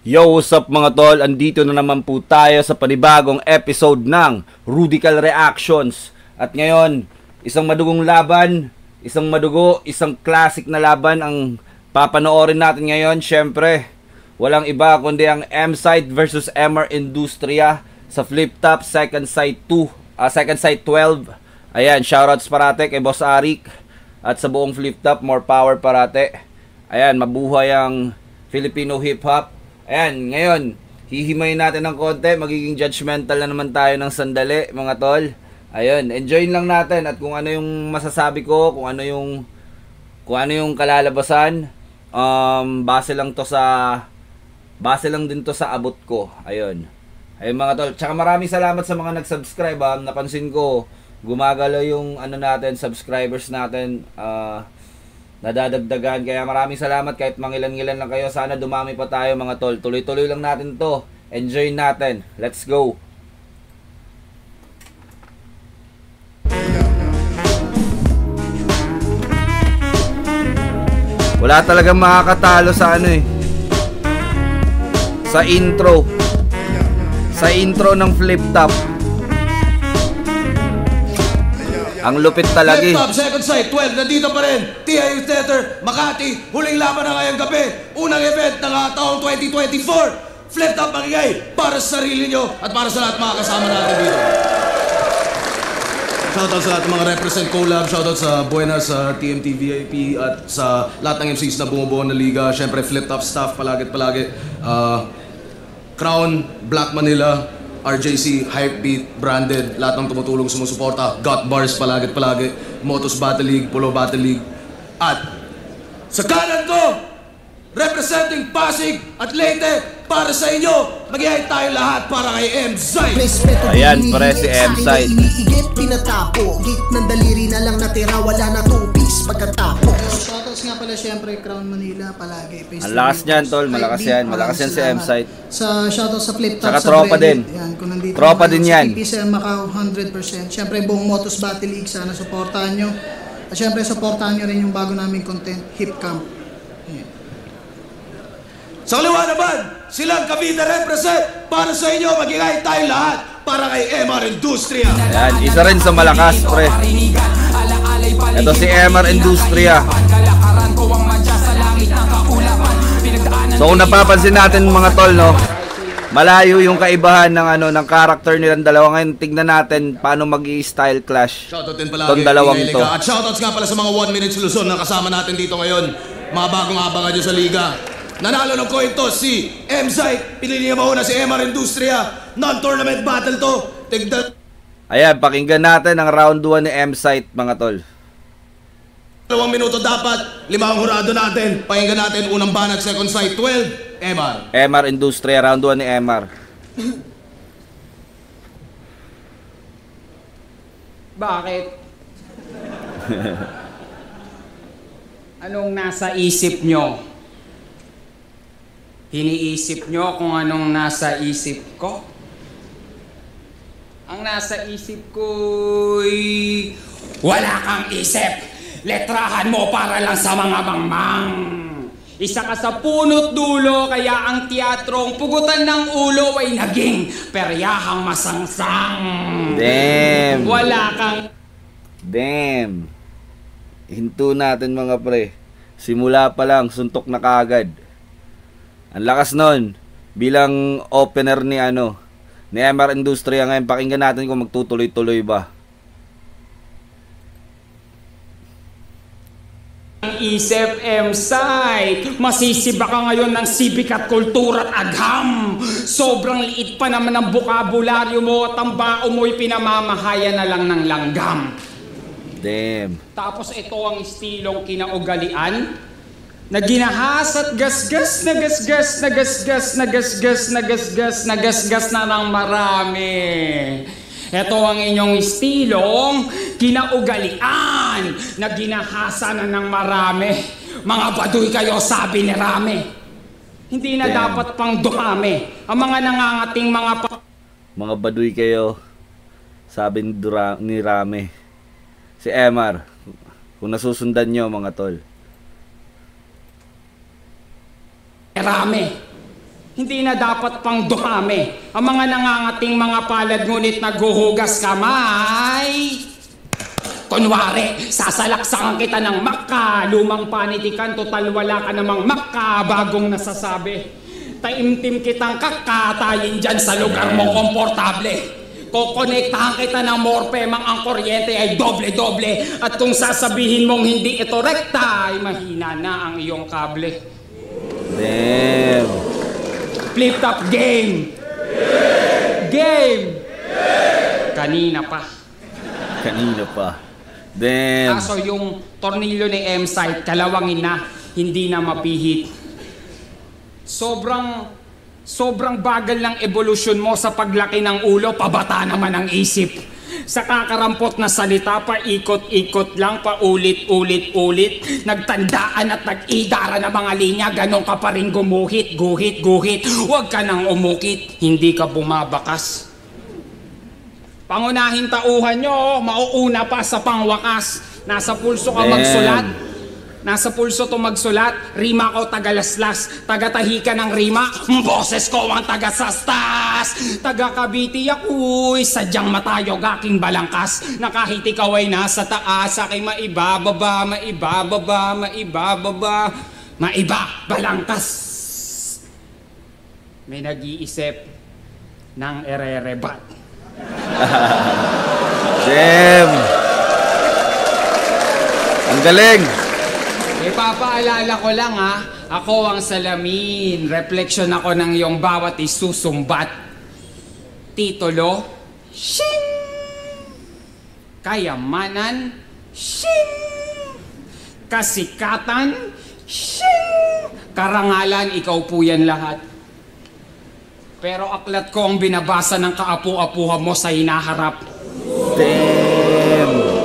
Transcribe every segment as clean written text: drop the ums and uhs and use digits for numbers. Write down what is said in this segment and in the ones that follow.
Yo, what's up mga tol? Andito na naman po tayo sa panibagong episode ng Rudical Reactions. At ngayon, isang madugong laban, isang classic na laban ang papanoorin natin ngayon. Syempre, walang iba kundi ang M-Sight versus MR Industria sa Flip Top Second Sight 12. Ayan, shoutouts parate kay Boss Arik at sa buong Flip Top, more power parate. Ayan, mabuhay ang Filipino hip hop. Ayan, ngayon, hihimayin natin ng konti, magiging judgmental na naman tayo ng sandali, mga tol. Ayun, enjoyin lang natin at kung ano yung masasabi ko, kung ano yung kalalabasan, base lang din to sa abot ko. Ayun. Ayun mga tol. Tsaka maraming salamat sa mga nag-subscribe. Napansin ko, gumagalaw yung natin, subscribers natin. Nadadagdagan, kaya maraming salamat kahit mangilan-ngilan lang kayo. Sana dumami pa tayo mga tol. Tuloy-tuloy lang natin to. Enjoy natin. Let's go. Wala talagang makakatalo sa sa intro. Sa intro ng Flip Top. Ang lupit talaga. Flip Top, Second Sight 12, nandito pa rin. TIU Theater, Makati, huling laban na ngayong gabi. Unang event ng taong 2024. Flip Top magigay para sa sarili nyo at para sa lahat mga kasama natin dito. Shoutout sa lahat ng mga represent collab, shoutout sa Buenas, sa TMT VIP at sa lahat ng MCs na bumubuo na liga. Siyempre Flip Top staff palagi. Crown, Black Manila, RJC, Hypebeat, Branded, lahat ng tumutulong sumusuporta, Got Bars palagi, Motos Battle League, Polo Battle League, at sa kanan ko, representing Pasig at Leyte, para sa inyo, mag-ihay tayo lahat para kay M-Sight. Ayan, pare si M-Sight. Tinatapo, gate ng daliri na lang natira, wala na two-piece pagkatapos. Shoutouts nga pala syempre, Crown Manila palagi. Ang lakas niyan tol, malakas yan si M-Sight. Sa shoutouts sa Flip Top, saka tropa din. Yan, kung nandito tropa din yan. PPCM Macau, 100%. Syempre buong Motos Battle League, sana supportahan nyo. At syempre supportahan nyo rin yung bago naming content, Hip Camp. Sa kaliwa naman, silang Cavite represent para sa inyo, magigay tayo lahat para kay MR Industria. Ayan, isa rin sa malakas, pre. Ito si MR Industria. So kung napapansin natin mga tol, no, malayo yung kaibahan ng character nilang dalawa. Ngayon, tignan natin paano mag-i-style clash itong dalawang to. At shoutouts nga pala sa mga 1 Minute Luzon na kasama natin dito ngayon. Mga bagong abangan nyo sa liga. Nanalo ng coin toss si M-Sight. Pinili niya mauna si MR Industria. Non-tournament battle to. Ayan, pakinggan natin ang round 1 ni M-Sight mga tol. 2 minuto dapat. 5 ang hurado natin. Pakinggan natin unang banat, Second Sight 12. MR Industria, round 1 ni MR. Bakit? Anong nasa isip nyo? Iniisip nyo kung anong nasa isip ko? Ang nasa isip ko'y wala kang isip. Letrahan mo para lang sa mga mangmang. Isa ka sa punot dulo, kaya ang teatrong pugutan ng ulo ay naging peryahang masangsang. Damn. Wala kang... Damn. Hinto natin mga pre. Simula pa lang, suntok na kaagad. Ang lakas nun. Bilang opener ni MR Industria. Ngayon pakinggan natin kung magtutuloy-tuloy ba. Isip M-Sight, masisiba ka ngayon ng sibik at kultura at agham. Sobrang liit pa naman ang bukabularyo mo at ang bao mo'y pinamamahaya na lang ng langgam. Damn. Tapos ito ang estilong kinaugalian na ginahas at gasgas na gasgas na gasgas na gasgas na gasgas na gasgas na ng marami. Ito ang inyong estilong kinaugalian na ginahasa na ng marami. Mga baduy kayo, sabi ni Rame. Hindi na dapat pang dumami ang mga nangangating mga baduy kayo, sabi ni Rame. Si MR, kung nasusundan nyo mga tol. Rame. Hindi na dapat pang dumami ang mga nangangating mga palad ngunit naghuhugas kamay. Kunwari, sasalaksakan kita ng maka, lumang panitikan, total wala ka namang maka, bagong nasasabi. Taimtim kitang kakatayin dyan sa lugar mo komportable. Kokonektahan kita ng morpemang ang kuryente ay doble-doble. At kung sasabihin mong hindi ito rekta, ay mahina na ang iyong kable. Damn. Flip top game! Game! Kanina pa. Damn. Kaso yung tornilyo ni M-Site, kalawangin na, hindi na mapihit. Sobrang bagal ng evolusyon mo sa paglaki ng ulo, pabata naman ang isip. Sa kakarampot na salita, paikot-ikot lang, paulit-ulit-ulit. Nagtandaan at nag-idara ng mga linya, ganon ka pa rin gumuhit. Huwag ka nang umukit, hindi ka bumabakas. Pangunahing tauhan nyo, mauuna pa sa pangwakas. Nasa pulso ka magsulat. Nasa pulso to magsulat, rima ko tagalaslas, taga-tahika ng rima, boses ko ang taga-sastas. Taga-Cavite ako'y sadyang matayog aking balangkas, na kahit ikaw ay nasa taas, aking maibababa, balangkas. May nag-iisip ng ererebat. Damn! Ang galing! Ipapaalala ko lang ha, ako ang salamin, refleksyon ako ng iyong bawat isusumbat. Titulo, shing! Kayamanan, shing! Kasikatan, shing! Karangalan, ikaw po yan lahat. Pero aklat ko ang binabasa ng kaapu-apuha mo sa hinaharap. Damn!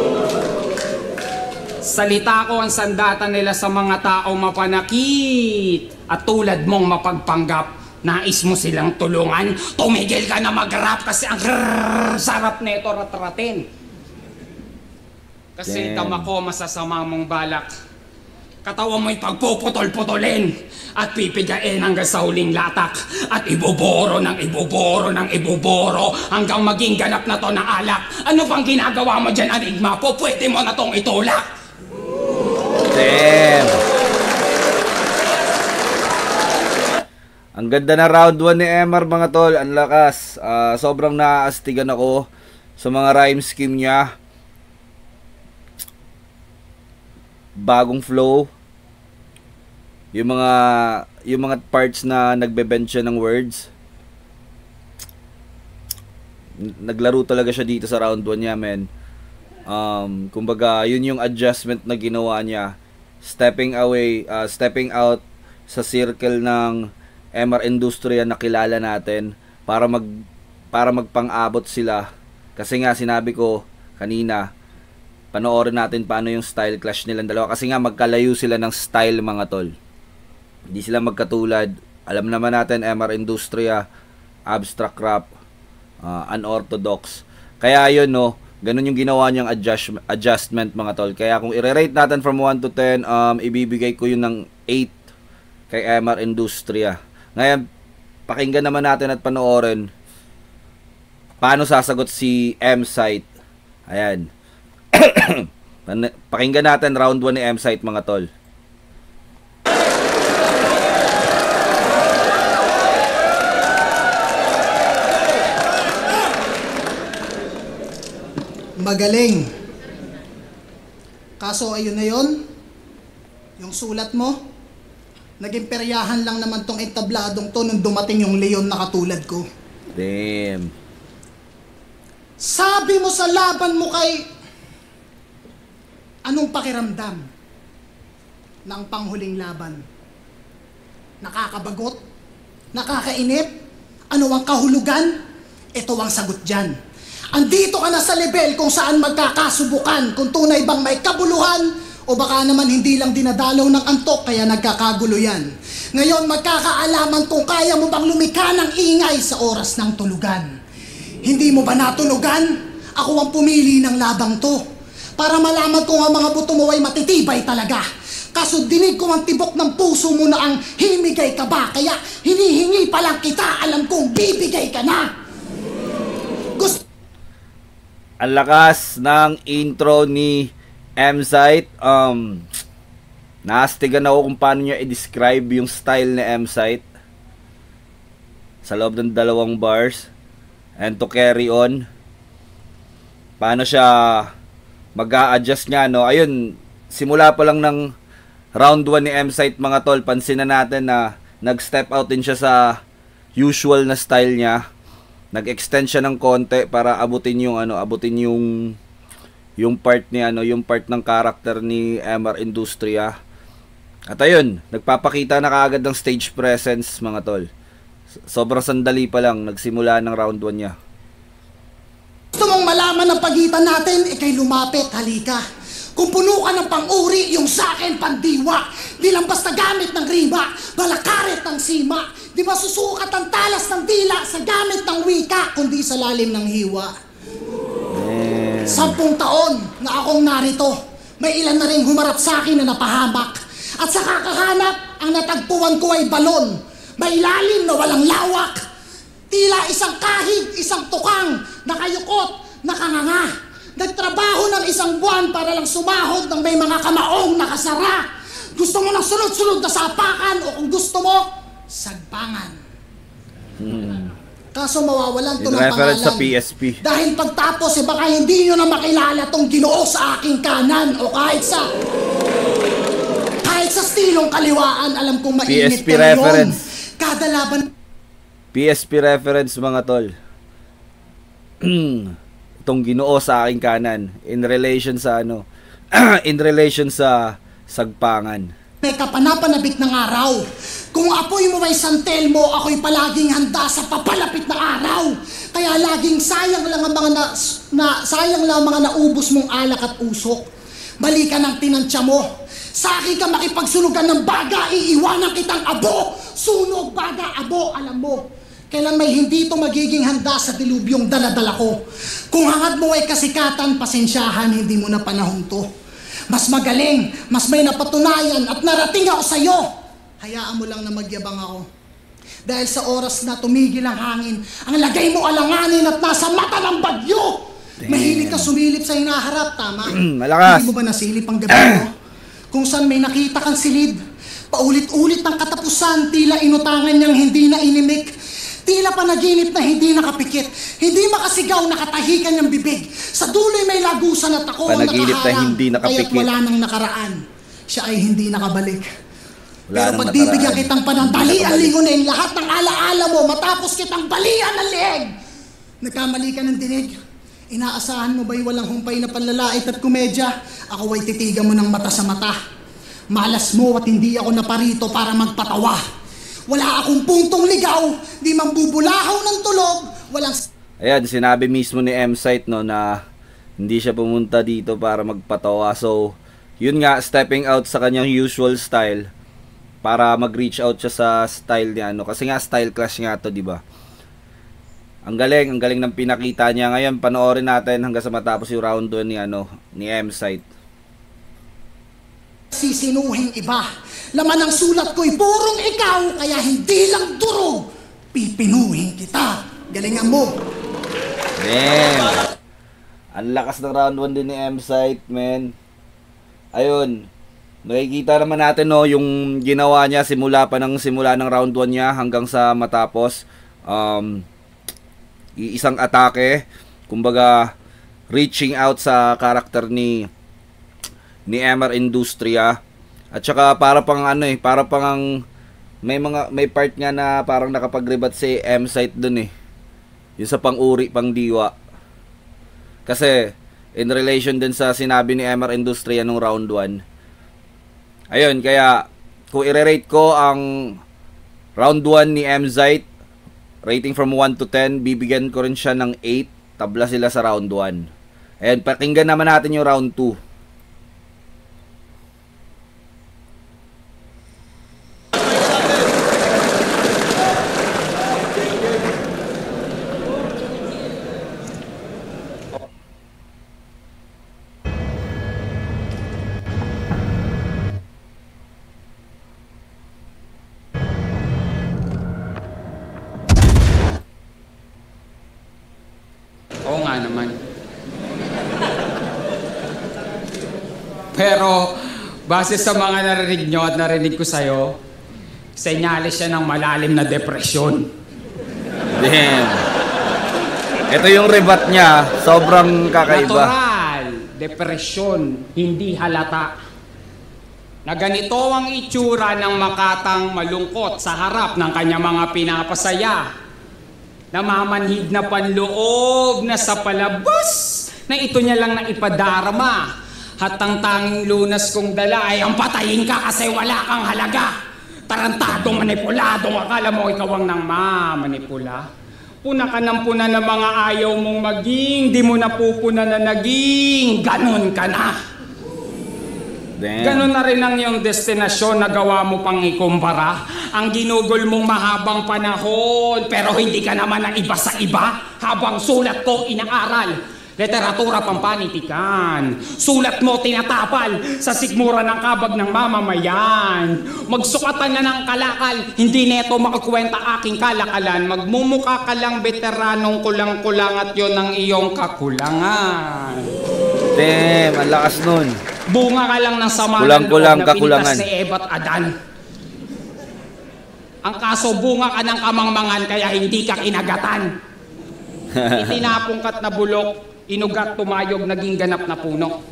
Salita ko ang sandata nila sa mga tao mapanakit. At tulad mong mapagpanggap, nais mo silang tulungan. Tumigil ka na mag-rap kasi ang sarap neto ratratin. Kasi tama ko masasama mong balak. Katawan mo'y pagpuputol-putulin at pipigain hanggang sa huling latak. At ibuboro hanggang maging ganap na to na alak. Ano bang ginagawa mo dyan, Enigma? Po, pwede mo na tong itulak. Damn! Ang ganda na round 1 ni MR mga tol. Ang lakas. Sobrang naaastigan ako sa mga rhyme scheme niya. Bagong flow. Yung mga parts na nagbe-bend siya ng words. Naglaro talaga siya dito sa round 1 niya, men. Kumbaga, yun yung adjustment na ginawa niya. Stepping out sa circle ng MR Industria na kilala natin para magpang-abot sila. Kasi nga sinabi ko kanina, panoorin natin paano yung style clash nilang dalawa kasi nga magkalayo sila ng style mga tol. Hindi sila magkatulad. Alam naman natin MR Industria, abstract rap, unorthodox. Kaya yun no, ganun yung ginawa niyang adjustment mga tol. Kaya kung i-rate natin from 1 to 10, ibibigay ko yun ng 8 kay MR Industria. Ngayon, pakinggan naman natin at panoorin paano sasagot si M-Site. Ayan. Pakinggan natin round 1 ni M-Site mga tol. Magaling. Kaso ayun na yun, yung sulat mo, naging peryahan lang naman tong entabladong to nung dumating yung leon na katulad ko. Damn. Sabi mo sa laban mo kay, anong pakiramdam ng panghuling laban? Nakakabagot? Nakakainip? Ano ang kahulugan? Ito ang sagot dyan. Andito ka na sa level kung saan magkakasubukan kung tunay bang may kabuluhan o baka naman hindi lang dinadalaw ng antok kaya nagkakagulo yan. Ngayon magkakaalaman kung kaya mo bang lumikha ng ingay sa oras ng tulugan. Hindi mo ba natunugan? Ako ang pumili ng labang to para malaman kung ang mga buto mo ay matitibay talaga. Kaso dinig ko ang tibok ng puso mo na ang himigay ka ba? Kaya hinihingi pa lang kita, alam kong bibigay ka na. Ang lakas ng intro ni M-Site. Naastigan ako kung paano niya i-describe yung style ni M-Site sa loob ng 2 bars. And to carry on, paano siya mag-a-adjust nga, no? Ayun, simula pa lang ng round 1 ni M-Site, mga tol, pansin na natin na nag-step out din siya sa usual na style niya. Nag-extend siya ng konti para abutin yung yung part ni yung part ng character ni MR Industria. At ayun, nagpapakita na kaagad ng stage presence, mga tol. Sobrang sandali pa lang nagsimula ng round 1 niya. Gusto mong malaman ang pagitan natin, ikay lumapit, halika. Kung puno ka ng pang-uri, yung sa'kin pandiwa. Di lang basta gamit ng riba, balakaret ng sima. Di ba susukat ang talas ng dila sa gamit ng wika, kundi sa lalim ng hiwa. 10 taon na akong narito, may ilan na rin humarap sa akin na napahamak. At sa kakahanap, ang natagpuan ko ay balon, may lalim na walang lawak. Tila isang kahig, isang tukang, nakayukot, nakanganga. Nagtrabaho ng 1 buwan para lang sumahod ng may mga kamaong nakasara. Gusto mo ng sunod-sunod na sapakan o kung gusto mo, sagpangan. Kaso mawawalan to ng reference pangalan. sa PSP. Dahil pagtapos, baka hindi nyo na makilala tong Ginoo sa aking kanan o kahit sa stilong kaliwaan, alam kong mainit PSP ka reference. yun. Kada laban PSP reference, mga tol. Itong Ginoo sa aking kanan in relation sa in relation sa sagpangan. may kapanapanabik ng araw. Kung apoy mo ay santel mo, ako'y palaging handa sa papalapit na araw. Kaya laging sayang lang ang mga naubos mong alak at usok. Balikan ang tinansya mo. Sa akin ka makipagsunugan ng baga, iiwanan kitang abo. Sunog, baga, abo, alam mo. Kailan may hindi ito magiging handa sa dilubyong daladala ko. Kung hangad mo ay kasikatan, pasensyahan, hindi mo na panahon to. Mas magaling, mas may napatunayan at narating ako sa'yo. Hayaan mo lang na magyabang ako. Dahil sa oras na tumigil ang hangin, ang lagay mo alanganin at nasa mata ng bagyo. Damn. Mahilig ka sumilip sa hinaharap, tama? Malakas. Hindi mo ba nasilip ang gabi mo? Kung saan may nakita kang silid, paulit-ulit ng katapusan, tila inutangan niyang hindi na inimik. Tila panaginip na hindi nakapikit, hindi makasigaw, nakatahikan niyang bibig. Sa duloy may lagusan at ako ang panaginip na hindi nakapikit. Kaya't wala nang nakaraan. Siya ay hindi nakabalik. Wala pero nang pagbibigyan nakaraan. kitang panandalian lingunin lahat ng alaala mo matapos kitang balian ng leeg. Nagkamali ka ng dinig. Inaasahan mo ba'y walang humpay na panlalait at komedya? Ako ay titigan mo ng mata sa mata. Malas mo at hindi ako naparito para magpatawa. Wala akong puntong ligaw, di mambubulahaw ng tulog, walang... Ayan, sinabi mismo ni M-Site no, na hindi siya pumunta dito para magpatawa. So, yun nga, stepping out sa kanyang usual style para mag-reach out siya sa style niya. Kasi nga, style clash nga to, di ba? Ang galing ng pinakita niya. Ngayon, panoorin natin hanggang sa matapos yung round 1 ni M-Site. Sisinuhing iba. Laman ng sulat ko'y purong ikaw, kaya hindi lang durog. Pipinuhin kita. Galingan mo. Man. Ang lakas ng round 1 din ni M-Site, man. Ayun. Nakikita naman natin yung ginawa niya simula ng round 1 niya hanggang sa matapos. Isang atake. Kumbaga, reaching out sa karakter ni MR Industria. At saka para pang may part nga na parang nakapagribat si M-Site dun eh. Yung sa pang-uri, pang-diwa. Kasi in relation din sa sinabi ni MR Industria nung round 1. Ayun, kaya kung i-rate ko ang round 1 ni M-Site, rating from 1 to 10, bibigyan ko rin siya ng 8. Tabla sila sa round 1. Ayun, pakinggan naman natin yung round 2. Wala naman. Pero, base sa mga narinig nyo at narinig ko sa'yo, senyales siya ng malalim na depresyon. Damn. Ito yung rebat niya, sobrang kakaiba. Natural, depresyon, hindi halata. Na ganito ang itsura ng makatang malungkot sa harap ng kanyang mga pinapasaya. Namamanhid na panloob na sa palabas na ito niya lang na ipadarama. At ang tanging lunas kong dala ay ang patayin ka kasi wala kang halaga. Tarantadong manipuladong akala mo ikaw ang nang mamanipula. Puna ka ng puna ng mga ayaw mong maging, di mo napupuna na naging, ganon ka na. Damn. Ganon na rin ang iyong destinasyon na gawa mo pang ikumpara. Ang ginugol mong mahabang panahon, pero hindi ka naman ang iba sa iba habang sulat ko inaaral. Literatura pampanitikan. Sulat mo tinatapal sa sigmura ng kabag ng mamamayan. Magsukatan na ng kalakal, hindi neto makakwenta aking kalakalan. Magmumukha ka lang veteranong kulang-kulang at yon ang iyong kakulangan. Damn, ang lakas nun. Bunga ka lang ng sama ng loob Kulang-kulang na kakulangan. pinitas ni Eva at Adan. Ang kaso, bunga ka ng kamangmangan kaya hindi ka kinagatan. Itinapong na bulok, inugat tumayog, naging ganap na puno.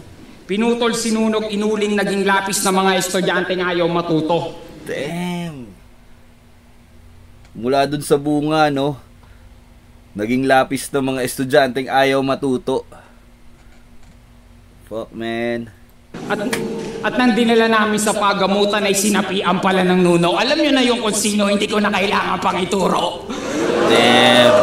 Pinutol sinunog, inuling, naging lapis na mga estudyante ng ayaw matuto. Damn. Mula dun sa bunga, no? Naging lapis ng mga estudyanteng ayaw matuto. Fuck, man. At nang dinala namin sa pagamutan ay sinapian pala ng nuno. Alam nyo na yung kung sino, hindi ko na kailangan pang ituro. Damn.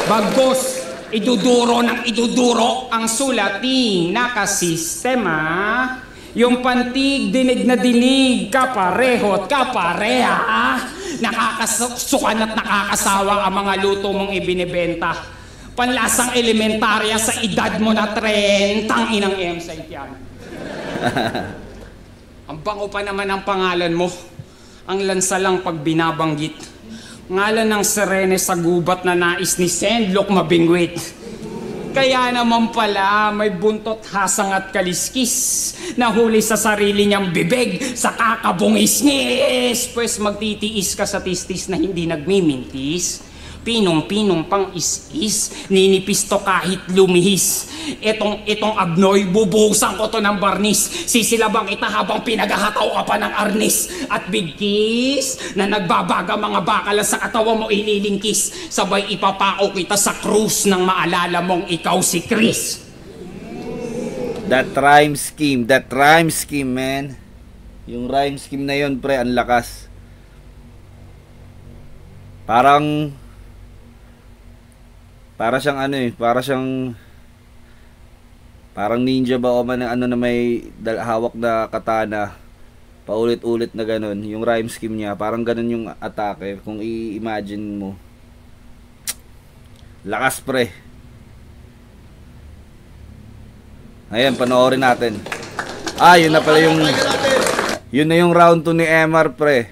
Bagos, iduduro ng iduduro ang sulating nakasistema. Yung pantig, dinig na dinig, kaparehot, kapareha. Nakakasukan at nakakasawa ang mga luto mong ibinibenta. Panlasang elementarya sa edad mo na 30, inang M-site yan. Ang bango pa naman ang pangalan mo. Ang lansa lang pag binabanggit. Ngalan ng Serene sa gubat na nais ni Sendlok mabingwit. Kaya naman pala may buntot, hasang at kaliskis. Nahuli sa sarili niyang bibig sa kakabungis-ngis. Pues magtitiis ka sa tistis na hindi nagmimintis. Pinong-pinong pang is-is, ninipis to kahit lumihis. Itong abnoy, bubuhusan ko to ng barnis. Sisilabang kita habang pinaghahataw ka pa ng arnis. At bigkis na nagbabaga mga bakala sa katawan mo ililingkis. Sabay ipapako kita sa krus nang maalala mong ikaw si Chris. That rhyme scheme, man. Yung rhyme scheme na yun, pre, ang lakas. Para siyang ano eh, parang ninja ba o man ng ano na may hawak na katana. Paulit-ulit na ganun. Yung rhyme scheme niya, parang ganun yung atake. Kung i-imagine mo. Lakas, pre. Ayan, panoorin natin. Yun na pala yung... Yun na yung round 2 ni MR, pre.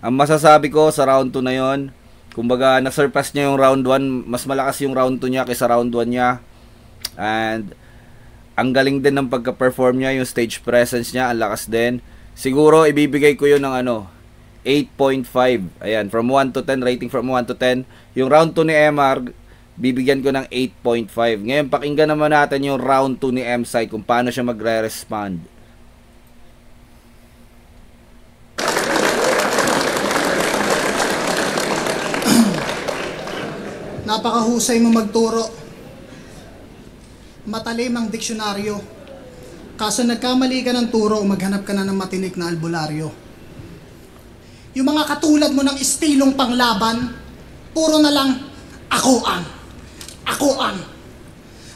Ang masasabi ko sa round 2 na yon, kumbaga na-surpass niya yung round 1, mas malakas yung round 2 niya kaysa round 1 niya. And ang galing din ng pagka-perform niya, yung stage presence niya, ang lakas din. Siguro ibibigay ko yun ng 8.5. Ayan, from 1 to 10, rating from 1 to 10. Yung round 2 ni MR, bibigyan ko ng 8.5. Ngayon pakinggan naman natin yung round 2 ni M-Site kung paano siya magre-respond. Napakahusay mo magturo. Matalim ang diksyonaryo. Kaso nagkamali ka ng turo, maghanap ka na ng matinik na albularyo. Yung mga katulad mo ng estilong panglaban, puro na lang, ako ang.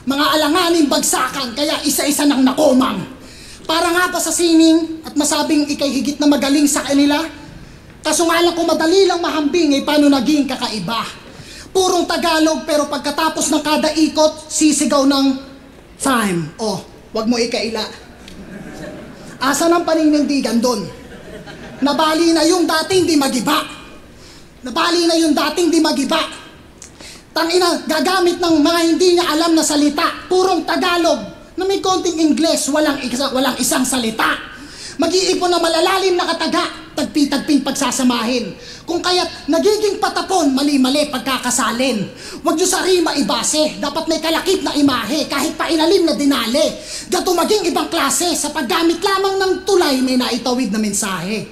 Mga alanganing bagsakan, kaya isa-isa nang nakomang. Para nga pa sa sining at masabing ikay higit na magaling sa kanila. Kaso nga lang kung madali lang mahambing, paano naging kakaiba? Purong Tagalog pero pagkatapos ng kada ikot, sisigaw ng time. Wag mo ikaila. Asa ng paninindigan doon? Nabali na yung dating di magiba. Nabali na yung dating di magiba. Tangina, gagamit ng mga hindi niya alam na salita, purong Tagalog, na may konting Ingles, walang isang salita. Mag-iipon na malalalim na kataga, tagpi-tagping pagsasamahin. Kung kaya't nagiging patapon, mali-mali pagkakasalin. Huwag nyo sa rima ibase, dapat may kalakip na imahe, kahit pa ilalim na dinali. Gato maging ibang klase, sa paggamit lamang ng tulay may naitawid na mensahe.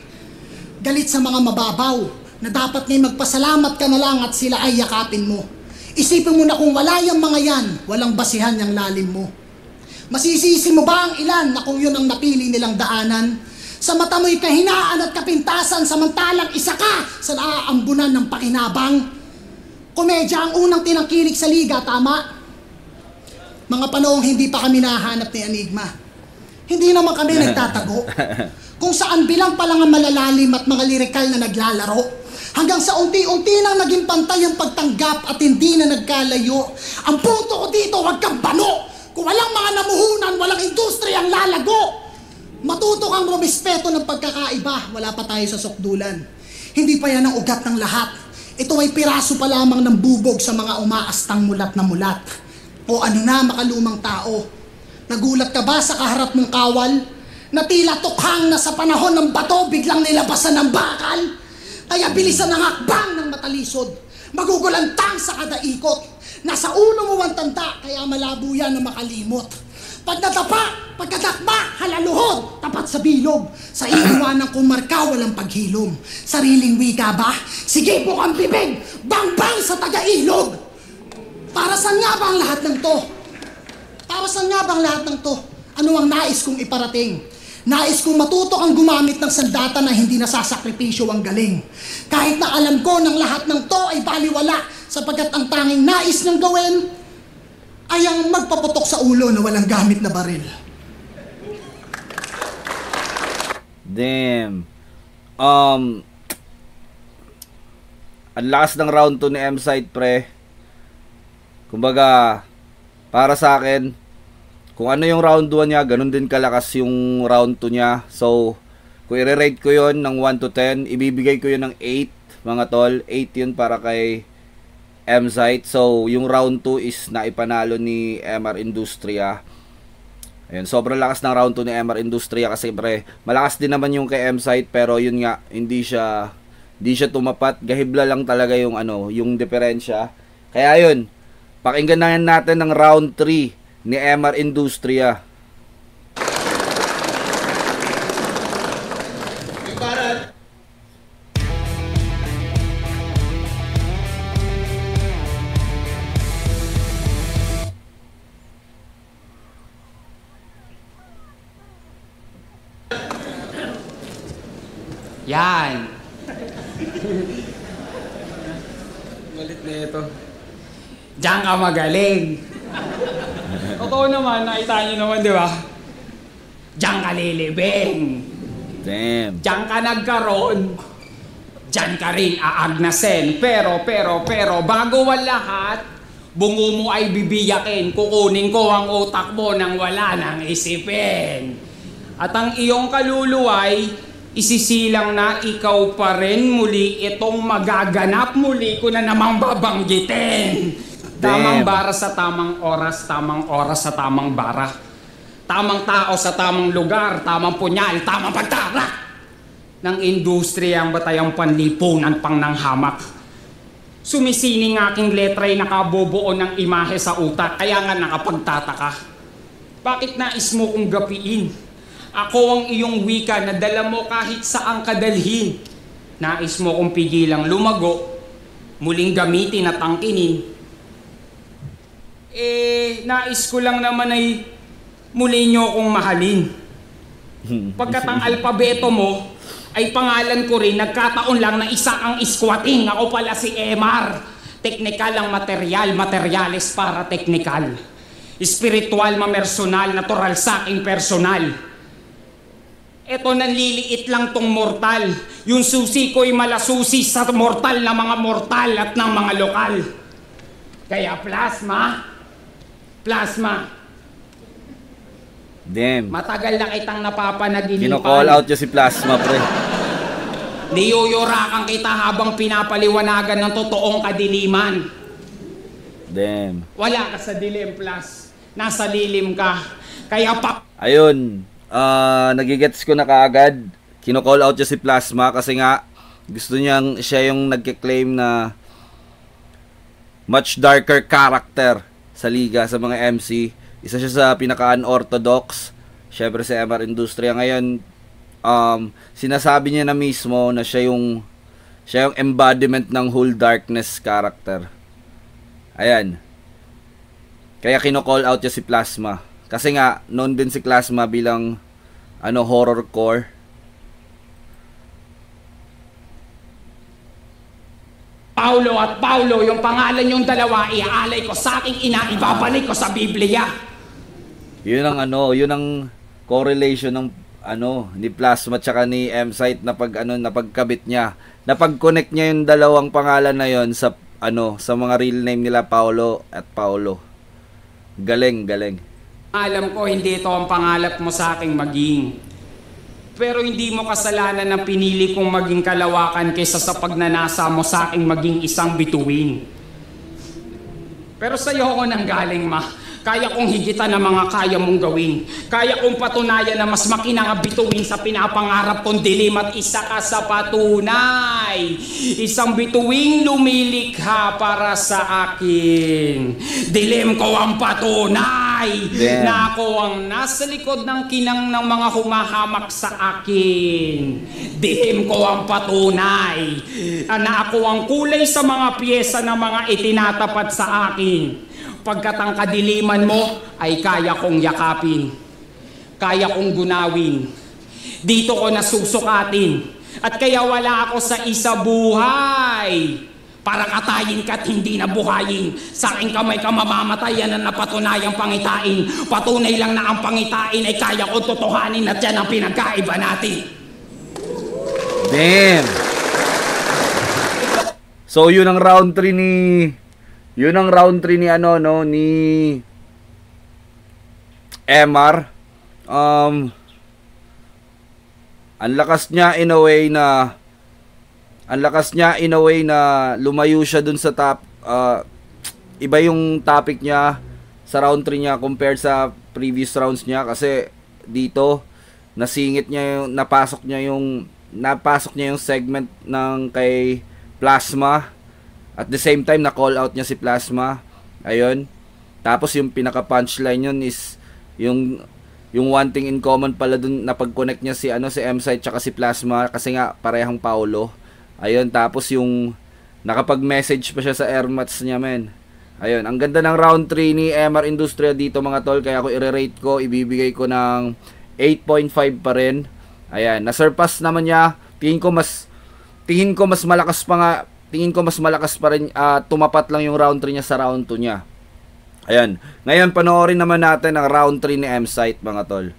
Galit sa mga mababaw, na dapat ngay magpasalamat ka na lang at sila ay yakapin mo. Isipin mo na kung wala yung mga yan, walang basihan yung lalim mo. Masisisi mo ba ang ilan na kung yun ang napili nilang daanan? Sa mata mo'y kahinaan at kapintasan, samantalang isa ka sa naaambunan ng pakinabang. Komedya ang unang tinangkilik sa liga, tama? Mga panoong hindi pa kami nahanap ni Enigma. Hindi naman kami nagtatago. Kung saan bilang pa lang ang malalalim at mga lirikal na naglalaro. Hanggang sa unti-unti nang naging pantay ang pagtanggap at hindi na nagkalayo. Ang punto ko dito, huwag kang bano. Kung walang mga namuhunan, walang industriyang lalago. Matuto kang rumispeto ng pagkakaiba, wala pa tayo sa sukdulan. Hindi pa yan ang ugat ng lahat. Ito ay piraso pa lamang ng bubog sa mga umaastang mulat na mulat. O ano na, makalumang tao. Nagulat ka ba sa kaharap mong kawal? Na tila tukhang na sa panahon ng bato, biglang nilabasan ng bakal? Kaya bilisan ang hakbang ng matalisod. Magugulantang sa kada ikot. Nasa ulo mo ang tanda, kaya malabo yan na makalimot. Pag natapa, pagkatakba, halaluhod, tapat sa bilog. Sa iiwanan kong marka, walang paghilom. Sariling wika ba? Sige po kang bibig, bang-bang sa taga-ilog. Para saan nga ba ang lahat ng to? Para saan nga ba ang lahat ng to? Ano ang nais kong iparating? Nais kong matuto kang gumamit ng sandata na hindi nasasakripisyo ang galing. Kahit na alam ko ng lahat ng to ay baliwala, sapagkat ang tanging nais niyang gawin ay ang magpaputok sa ulo na walang gamit na baril. Damn. Ang lakas ng round 2 ni M-Site, pre. Kumbaga, para sa akin, kung ano yung round 1 niya, ganun din kalakas yung round 2 niya. So, kung i-rate ko yon ng 1 to 10, ibibigay ko yun ng 8, mga tol. 8 yun para kay M-Site. So, yung round 2 is naipanalo ni MR Industria. Ayun, sobrang lakas ng round 2 ni MR Industria kasi pre, malakas din naman yung kay M-Site, pero yun nga, hindi siya tumapat. Gahibla lang talaga yung yung diferensya. Kaya yun, pakinggan natin ng round 3 ni MR Industria. Yan. Malit na ito. Diyan ka magaling. Totoo naman, nakita nyo naman, di ba? Diyan ka lilibing. Damn. Diyan ka nagkaroon. Diyan ka rin aagnasin. Pero, bago ang lahat, bungo mo ay bibiyakin. Kukunin ko ang utak mo nang wala nang isipin. At ang iyong kaluluway, isisilang na ikaw pa rin muli itong magaganap. Muli ko na namang babanggitin. Tamang bara sa tamang oras sa tamang bara. Tamang tao sa tamang lugar, tamang punyal, tamang pagtarak. Ng industriya ang batayang panlipunan pang ng hamak. Sumisining aking letra ay nakabubuo ng imahe sa utak, kaya nga nakapagtataka. Bakit nais mo kong gapiin? Ako ang iyong wika na dala mo kahit saang kadalhin. Nais mo kong pigilang lumago, muling gamitin at angkinin. Nais ko lang naman ay muli nyo akong mahalin. Pagkat ang alpabeto mo ay pangalan ko rin, nagkataon lang na isa ang squatting. Ako pala si MR. Teknikal ang material, materialis para teknikal. Spiritual, mamersonal, natural sa aking personal. Eto, nanliliit lang tong mortal. Yung susi ko'y malasusi sa mortal na mga mortal at ng mga lokal. Kaya plasma. Damn. Matagal na kitang napapanaginipan. Kino-call out niya si Plasma, pre. Niyuyurakan kita habang pinapaliwanagan ng totoong kadiliman. Damn. Wala ka sa dilim plus. Nasa lilim ka. Kaya Ayun. Nagigets ko na kaagad. Kino-call out niya si Plasma kasi nga gusto niyang siya yung nagke-claim na much darker character sa liga, sa mga MC. Isa siya sa pinaka-unorthodox. Syempre si MR Industria ngayon, sinasabi niya na mismo na siya yung embodiment ng whole darkness character. Ayan. Kaya kino-call out niya si Plasma. Kasi nga, known din si Plasma bilang horrorcore. Paulo, yung pangalan yung dalawa, iaalay ko sa aking ina, ibabalik ko sa Biblia. Yun ang correlation ng ni Plasma tsaka ni M-Site na napagkabit niya. Napag-connect niya yung dalawang pangalan na yon sa mga real name nila, Paulo at Paulo. Galing. Alam ko hindi ito ang pangarap mo sa aking maging. Pero hindi mo kasalanan na pinili kong maging kalawakan kaysa sa pagnanasa mo sa aking maging isang bituin. Pero sa'yo ako nang galing, ma. Kaya kong higitan ang mga kaya mong gawin. Kaya kong patunayan na mas makinang ang bituin sa pinapangarap kong dilim at isa ka sa patunay. Isang bituing lumilikha para sa akin. Dilim ko ang patunay. Damn. Na ako ang nasa likod ng kinang ng mga humahamak sa akin. Dilim ko ang patunay. Na ako ang kulay sa mga piyesa ng mga itinatapat sa akin. Pagkat ang kadiliman mo ay kaya kong yakapin, kaya kong gunawin. Dito ko nasusukatin at kaya wala ako sa isa buhay para katayin ka't hindi na buhayin. Sa aking kamay ka mamamatayan na napatunayang pangitain. Patunay lang na ang pangitain ay kaya kong totohanin at yan ang pinagkaiba natin. Damn. So yun ang round 3 ni ni MR. Ang lakas niya in a way na lumayo siya dun sa top. Iba yung topic niya sa round 3 niya compared sa previous rounds niya kasi dito napasok niya yung segment ng kay Plasma. At the same time, na-call out niya si Plasma. Ayun. Tapos yung pinaka-punchline yun is yung one thing in common pala dun na pag-connect niya si M-Site tsaka si Plasma kasi nga parehang Paulo. Ayun. Tapos yung nakapag-message pa siya sa airmats niya, men. Ayun. Ang ganda ng round 3 ni MR Industria dito, mga tol. Kaya ako i-rate ko, ibibigay ko ng 8.5 pa rin. Ayan. Na-surpass naman niya. Tingin ko mas malakas pa rin, tumapat lang yung round 3 niya sa round 2 niya. Ayan. Ngayon, panoorin naman natin ang round 3 ni M-Site, mga tol.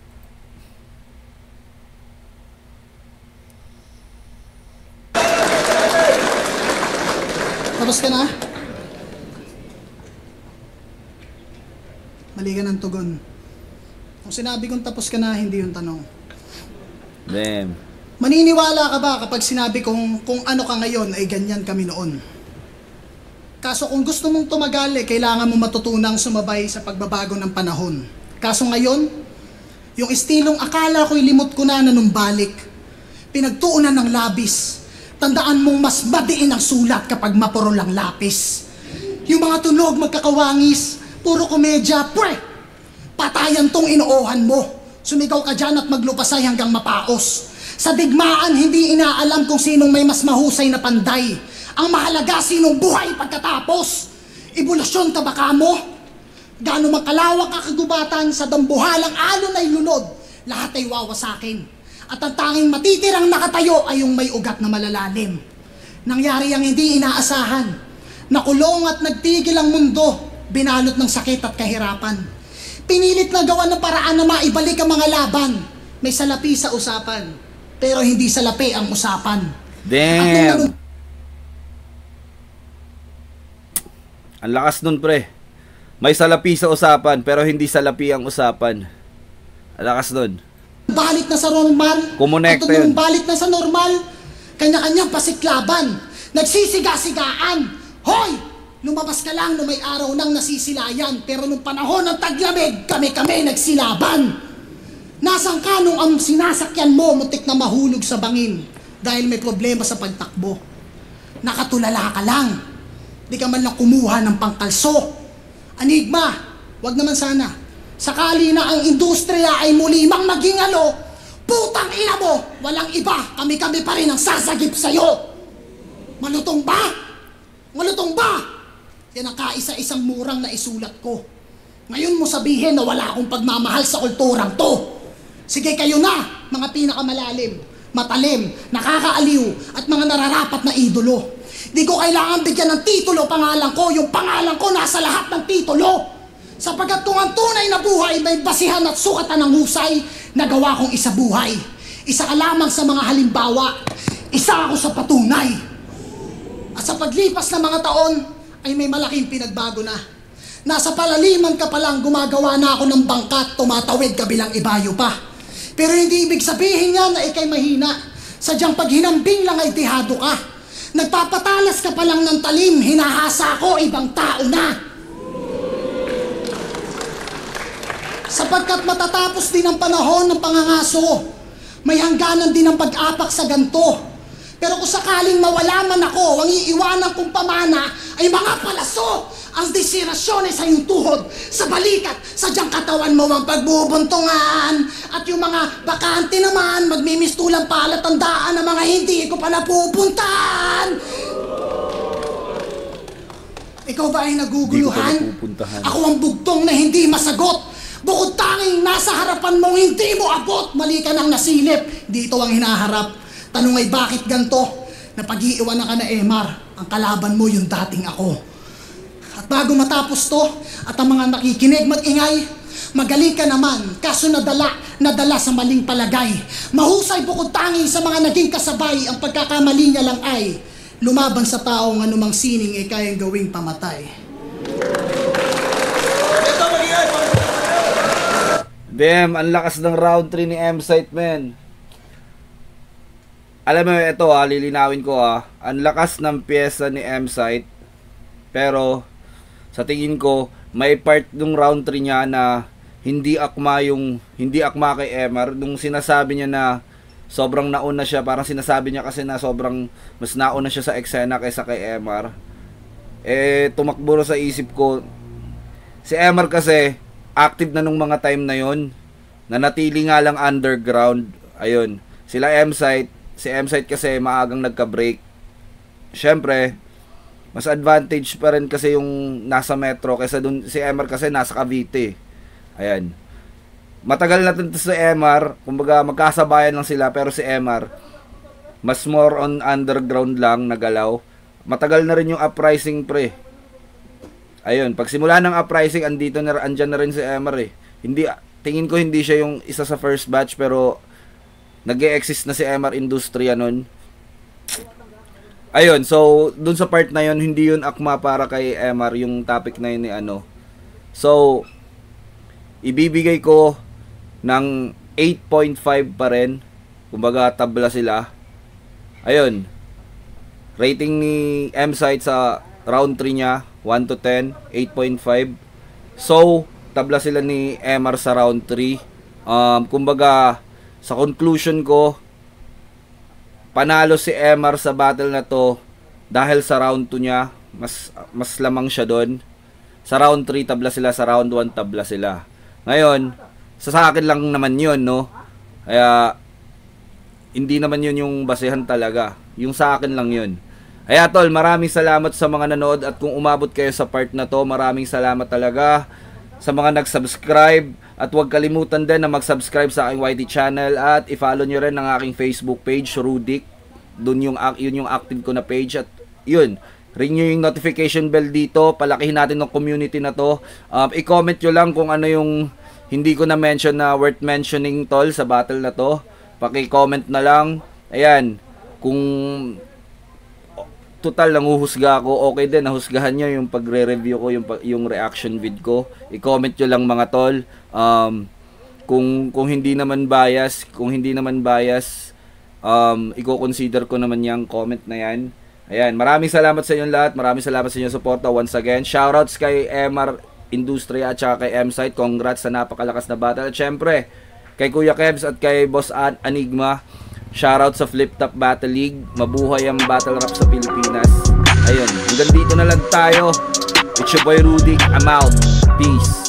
Tapos ka na? Mali ka ng tugon. Kung sinabi kong tapos ka na, hindi yung tanong. Damn. Maniniwala ka ba kapag sinabi kong kung ano ka ngayon ay ganyan kami noon? Kaso kung gusto mong tumagal, kailangan mo matutunang sumabay sa pagbabago ng panahon. Kaso ngayon, yung estilong akala ko'y limot ko na nanumbalik, pinagtuunan ng labis. Tandaan mong mas madiin ang sulat kapag mapuro lang lapis. Yung mga tunog magkakawangis, puro komedya, pwe! Patayan tong inuohan mo. Sumigaw ka dyan at maglupasay hanggang mapaos. Sa digmaan, hindi inaalam kung sinong may mas mahusay na panday. Ang mahalaga, sinong buhay pagkatapos. Evolusyon tabaka mo. Gaano man kalawak ang kagubatan, sa dambuhalang alon ay lunod. Lahat ay wawasakin. At ang tanging matitirang nakatayo ay yung may ugat na malalalim. Nangyari ang hindi inaasahan. Nakulong at nagtigil ang mundo, binalot ng sakit at kahirapan. Pinilit na gawa ng paraan na maibalik ang mga laban. May salapi sa usapan. Pero hindi salapi ang usapan. Damn! Ang lakas nun, pre. May salapi sa usapan, pero hindi salapi ang usapan. Ang lakas nun. Balik na sa normal. Kumonekta yun. Balik na sa normal. kanya-kanyang pasiklaban, nagsisiga-sigaan. Hoy! Lumabas ka lang no may araw nang nasisilayan, pero nung panahon ng taglamig, kami-kami nagsilaban. Nasaan ka nung ang sinasakyan mo muntik na mahulog sa bangin dahil may problema sa pagtakbo? Nakatulala ka lang. Di ka man lang kumuha ng pangkalso. Enigma, wag naman sana. Sakali na ang industriya ay muli mang maging putang ina mo, walang iba, kami-kami pa rin ang sasagip sa'yo. Malutong ba? Malutong ba? Yan ang kaisa-isang murang na isulat ko. Ngayon mo sabihin na wala akong pagmamahal sa kulturang to. Sige kayo na, mga pinakamalalim, matalim, nakakaaliw, at mga nararapat na idolo. Di ko kailangan bigyan ng titulo pangalan ko, yung pangalan ko nasa lahat ng titulo. Sapagkat kung ang tunay na buhay may basihan at sukatan ng husay, nagawa kong isa buhay. Isa ka lamang sa mga halimbawa, isa ako sa patunay. At sa paglipas ng mga taon, ay may malaking pinagbago na. Nasa palaliman ka pa lang, gumagawa na ako ng bangkat, tumatawid ka bilang ibayo pa. Pero hindi ibig sabihin yan na ikay mahina. Sadyang paghinambing lang ay tihado ka. Nagpapatalas ka pa lang ng talim, hinahasa ko, ibang tao na. Sapagkat matatapos din ang panahon ng pangangaso, may hangganan din ang pag-apak sa ganto. Pero kung sakaling mawala man ako, ang iiwanan kong pamana ay mga palaso. Ang desirasyon ay sa iyong tuhod, sa balikat, sadyang katawan mo ang pagbubuntungan. At yung mga bakante naman, magmimistulang palatandaan ng mga hindi ko pa napupuntahan. Ikaw ba ay naguguluhan? Ako ang bugtong na hindi masagot. Bukod tanging nasa harapan mong hindi mo abot, mali ka nang nasilip. Dito ang hinaharap. Tanong ay bakit ganto? Napag-iiwanan ka na Emar, ang kalaban mo yung dating ako. At bago matapos to, at ang mga nakikinig mag-ingay, magaling ka naman, kaso nadala sa maling palagay. Mahusay bukod tanging sa mga naging kasabay, ang pagkakamali niya lang ay lumaban sa taong anumang sining ay kayang gawing pamatay. Damn, ang lakas ng round 3 ni M-Site, man. Alam mo, ito lilinawin ko ang lakas ng pyesa ni M-Site. Pero, sa tingin ko, may part ng round 3 niya na hindi akma kay Emar. Nung sinasabi niya na sobrang nauna siya, parang sinasabi niya kasi na sobrang mas nauna siya sa eksena kaysa kay Emar. Tumakbo sa isip ko, si Emar kasi active na nung mga time na yon, nanatili nga lang underground. Ayun, sila M-Site, si M-Site kasi maagang nagka-break. Syempre, mas advantage pa rin kasi yung nasa Metro kaysa dun, si Emar kasi nasa Cavite. Ayan, matagal na to si Emar, kumbaga magkasabayan lang sila, pero si Emar mas more on underground lang nagalaw. Matagal na rin yung uprising, pre. Ayun, pag simula ng uprising, andyan na rin si Emar eh. Tingin ko hindi siya yung isa sa first batch, pero nag-e-exist na si Emar Industria nun. Ayun, so dun sa part na yun, hindi yun akma para kay Emar, yung topic na yun ni ano. So, ibibigay ko ng 8.5 pa rin. Kumbaga, tabla sila. Ayun, rating ni M-Site sa round 3 niya, 1 to 10, 8.5. So, tabla sila ni Emar sa round 3. Kumbaga, sa conclusion ko, panalo si Emar sa battle na to dahil sa round 2 niya, mas lamang siya doon. Sa round 3 tabla sila, sa round 1 tabla sila. Ngayon, sa akin lang naman yun, no? Kaya, hindi naman yun yung basehan talaga. Yung sa akin lang yun. Kaya tol, maraming salamat sa mga nanood, at kung umabot kayo sa part na to, maraming salamat talaga sa mga nag-subscribe, at huwag kalimutan din na mag-subscribe sa aking YT channel, at i-follow nyo rin ang aking Facebook page, Rudik. Yun yung active ko na page, at yun, ring nyo yung notification bell dito, palakihin natin ng community na to. I-comment nyo lang kung ano yung hindi ko na mention na worth mentioning tol sa battle na to. Paki-comment na lang. Ayan, kung total nanguhusga ako, okay din, nahusgahan nyo yung pagre-review ko, yung reaction vid ko. I-comment nyo lang mga tol. Kung hindi naman bias, i-consider ko naman yung comment na yan. Ayan, maraming salamat sa inyong lahat. Maraming salamat sa inyong suporta once again. Shoutouts kay MR Industria at saka kay M-Site. Congrats sa napakalakas na battle. At syempre, kay Kuya Kebs at kay Boss Anigma. Shoutout sa Flip Top Battle League. Mabuhay ang battle rap sa Pilipinas. Ayun, hanggang dito na lang tayo. It's your boy Rudy. I'm out. Peace.